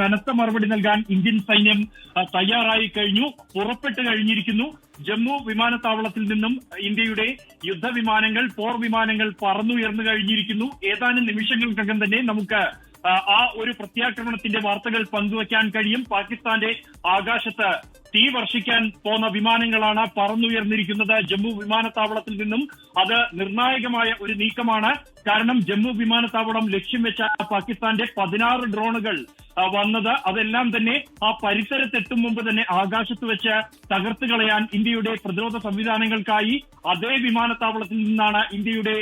കനത്ത മറുപടി നൽകാൻ ഇന്ത്യൻ സൈന്യം തയ്യാറായി കഴിഞ്ഞു, പുറപ്പെട്ടു കഴിഞ്ഞിരിക്കുന്നു. ജമ്മു വിമാനത്താവളത്തിൽ നിന്നും ഇന്ത്യയുടെ യുദ്ധവിമാനങ്ങൾ, പോർ വിമാനങ്ങൾ പറന്നുയർന്നു കഴിഞ്ഞിരിക്കുന്നു. ഏതാനും നിമിഷങ്ങൾക്കകം തന്നെ നമുക്ക് ആ ഒരു പ്രത്യാക്രമണത്തിന്റെ വാർത്തകൾ പങ്കുവയ്ക്കാൻ കഴിയും. പാകിസ്ഥാന്റെ ആകാശത്ത് തീ വർഷിക്കാൻ പോന്ന വിമാനങ്ങളാണ് പറന്നുയർന്നിരിക്കുന്നത് ജമ്മു വിമാനത്താവളത്തിൽ നിന്നും. അത് നിർണായകമായ ഒരു നീക്കമാണ്. കാരണം ജമ്മു വിമാനത്താവളം ലക്ഷ്യം വെച്ച പാകിസ്ഥാന്റെ 16 ഡ്രോണുകൾ വന്നത്, അതെല്ലാം തന്നെ ആ പരിസരത്തെത്തും മുമ്പ് തന്നെ ആകാശത്ത് വെച്ച് തകർത്ത് കളയാൻ ഇന്ത്യയുടെ പ്രതിരോധ സംവിധാനങ്ങൾക്കായി അതേ വിമാനത്താവളത്തിൽ നിന്നാണ് ഇന്ത്യയുടെ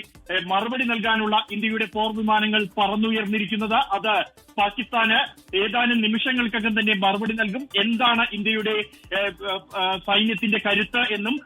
മറുപടി നൽകാനുള്ള ഇന്ത്യയുടെ പോർ വിമാനങ്ങൾ പറന്നുയർന്നിരിക്കുന്നത്. അത് പാകിസ്ഥാന് ഏതാനും നിമിഷങ്ങൾക്കകം തന്നെ മറുപടി നൽകും. എന്താണ് ഇന്ത്യയുടെ സൈന്യത്തിന്റെ കരുത്ത് എന്നും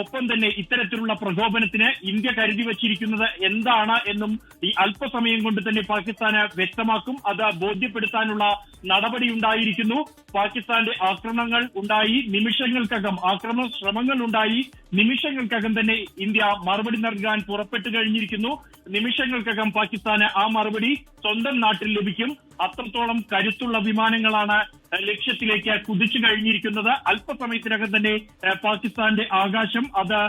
ഒപ്പം തന്നെ ഇത്തരത്തിലുള്ള പ്രകോപനത്തിന് ഇന്ത്യ കരുതി വച്ചിരിക്കുന്നത് എന്താണ് എന്നും ഈ അല്പസമയം കൊണ്ട് തന്നെ പാകിസ്ഥാന് വ്യക്തമാക്കും. അത് ബോധ്യപ്പെടുത്താനുള്ള നടപടി ഉണ്ടായിരിക്കുന്നു. പാകിസ്ഥാന്റെ ആക്രമണങ്ങൾ ഉണ്ടായി നിമിഷങ്ങൾക്കകം, ആക്രമണ ശ്രമങ്ങൾ ഉണ്ടായി നിമിഷങ്ങൾക്കകം തന്നെ ഇന്ത്യ മറുപടി നൽകാൻ പുറപ്പെട്ടു കഴിഞ്ഞിരിക്കുന്നു. നിമിഷങ്ങൾക്കകം പാകിസ്ഥാന് ആ മറുപടി സ്വന്തം നാട്ടിൽ ലഭിക്കും. അത്രത്തോളം കരുത്തുള്ള വിമാനങ്ങളാണ് ലക്ഷ്യത്തിലേക്ക് കുതിച്ചു കഴിഞ്ഞിരിക്കുന്നത്. അല്പസമയത്തിനകം തന്നെ പാകിസ്ഥാന്റെ ആകാശം അത്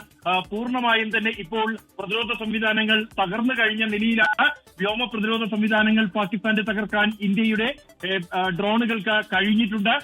പൂർണ്ണമായും തന്നെ ഇപ്പോൾ പ്രതിരോധ സംവിധാനങ്ങൾ തകർന്നു കഴിഞ്ഞ നിലയിലാണ്. വ്യോമ പ്രതിരോധ സംവിധാനങ്ങൾ പാകിസ്ഥാന്റെ തകർക്കാൻ ഇന്ത്യയുടെ ഡ്രോണുകൾക്ക് കഴിഞ്ഞിട്ടുണ്ട്.